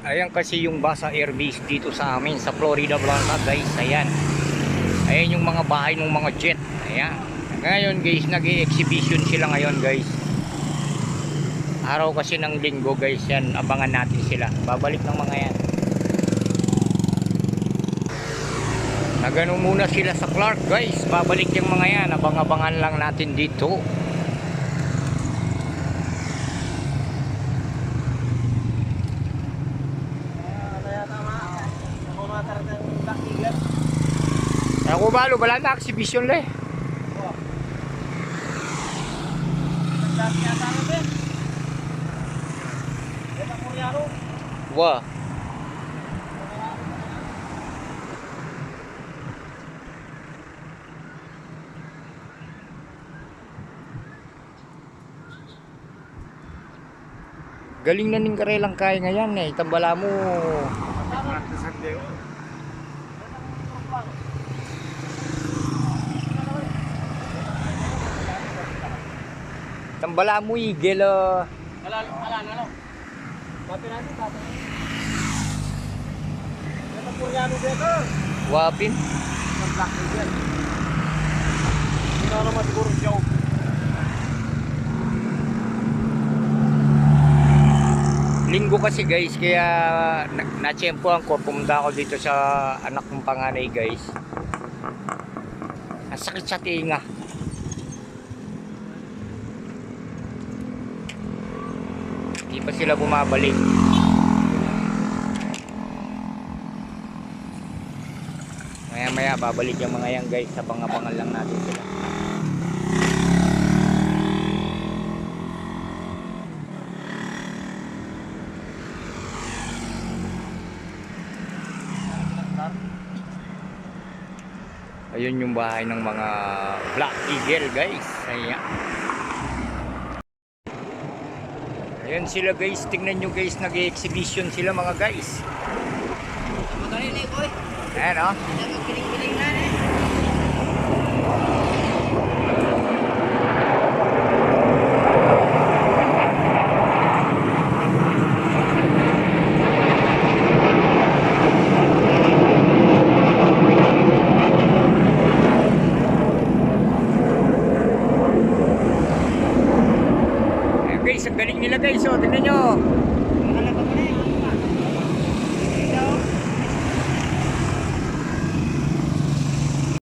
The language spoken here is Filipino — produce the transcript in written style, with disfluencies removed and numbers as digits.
Ayan kasi yung Basa Air Base dito sa amin sa Florida Blanca guys. Ayan. Ayan yung mga bahay ng mga jet. Ayan. Ngayon guys, nag-i-exhibition sila ngayon guys. Araw kasi ng linggo guys yan. Abangan natin sila. Babalik ng mga yan. Nagano muna sila sa Clark guys. Babalik yung mga yan. Abang-abangan lang natin dito. Ako balo, wala na exhibition le. Wah. Galing na ning karelang kaya ngayon eh. Tambala mo. Tambala mo igel. Alano. Bapi natin tato. Ito Koreano dito. Wapin. Ang black eagle. Hindi naman siguro siya. Linggo kasi guys, kaya na-tsempohan ko, pumunta ako dito sa anak kong panganay guys. Ang sakit sa tinga. Hindi pa sila bumabalik. Maya maya babalik yung mga yan guys, abang-abangan lang natin sila. Ayun yung bahay ng mga Black Eagle guys. Ayan. Ayan sila guys. Tingnan nyo guys. Nag-exhibition sila mga guys. Ayan o. Guys, ang galing nila guys, oh, tingnan nyo.